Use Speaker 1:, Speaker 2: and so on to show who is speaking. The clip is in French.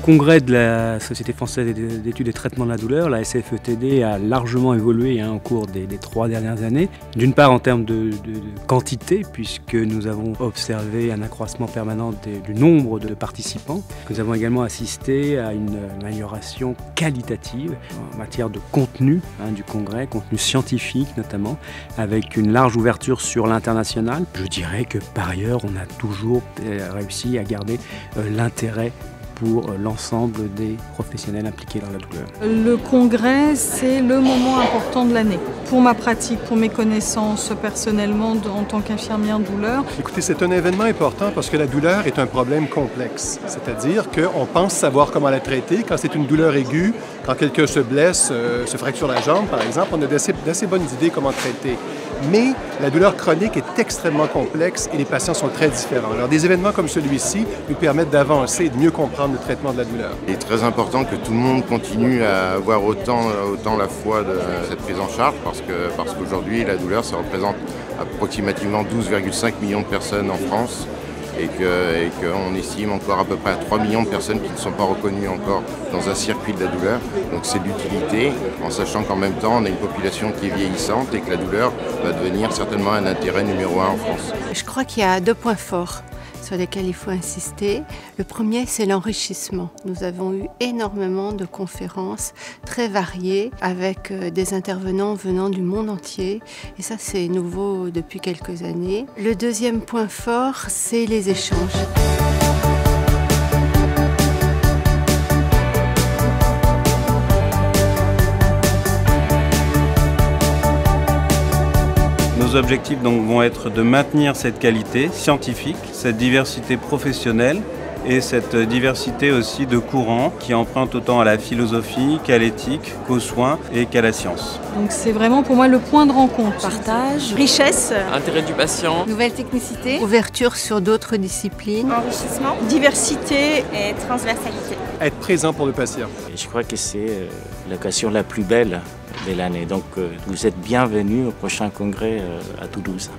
Speaker 1: congrès de la Société française d'études et traitement de la douleur, la SFETD, a largement évolué au cours des 3 dernières années. D'une part en termes de quantité, puisque nous avons observé un accroissement permanent du nombre de participants. Nous avons également assisté à une amélioration qualitative en matière de contenu du congrès, contenu scientifique notamment, avec une large ouverture sur l'international. Je dirais que par ailleurs, on a toujours réussi à garder l'intérêt pour l'ensemble des professionnels impliqués dans la douleur.
Speaker 2: Le congrès, c'est le moment important de l'année. Pour ma pratique, pour mes connaissances personnellement en tant qu'infirmière douleur.
Speaker 3: Écoutez, c'est un événement important parce que la douleur est un problème complexe. C'est-à-dire qu'on pense savoir comment la traiter. Quand c'est une douleur aiguë, quand quelqu'un se blesse, se fracture la jambe par exemple, on a d'assez bonnes idées comment traiter. Mais la douleur chronique est extrêmement complexe et les patients sont très différents. Alors des événements comme celui-ci nous permettent d'avancer et de mieux comprendre le traitement de la douleur.
Speaker 4: Il est très important que tout le monde continue à avoir autant la foi de cette prise en charge parce qu'aujourd'hui la douleur ça représente approximativement 12,5 millions de personnes en France et qu'on estime encore à peu près à 3 millions de personnes qui ne sont pas reconnues encore dans un circuit de la douleur. Donc c'est l'utilité, en sachant qu'en même temps on a une population qui est vieillissante et que la douleur va devenir certainement un intérêt numéro 1 en France.
Speaker 5: Je crois qu'il y a 2 points forts sur lesquels il faut insister. Le premier, c'est l'enrichissement. Nous avons eu énormément de conférences très variées avec des intervenants venant du monde entier et ça c'est nouveau depuis quelques années. Le deuxième point fort, c'est les échanges.
Speaker 6: Nos objectifs donc vont être de maintenir cette qualité scientifique, cette diversité professionnelle et cette diversité aussi de courants qui empruntent autant à la philosophie qu'à l'éthique, qu'aux soins et qu'à la science.
Speaker 2: Donc c'est vraiment pour moi le point de rencontre.
Speaker 7: Partage, richesse,
Speaker 8: intérêt du patient,
Speaker 7: nouvelle technicité,
Speaker 5: ouverture sur d'autres disciplines,
Speaker 7: enrichissement,
Speaker 2: diversité
Speaker 7: et transversalité.
Speaker 3: Être présent pour le patient.
Speaker 9: Et je crois que c'est l'occasion la plus belle de l'année. Donc vous êtes bienvenus au prochain congrès à Toulouse.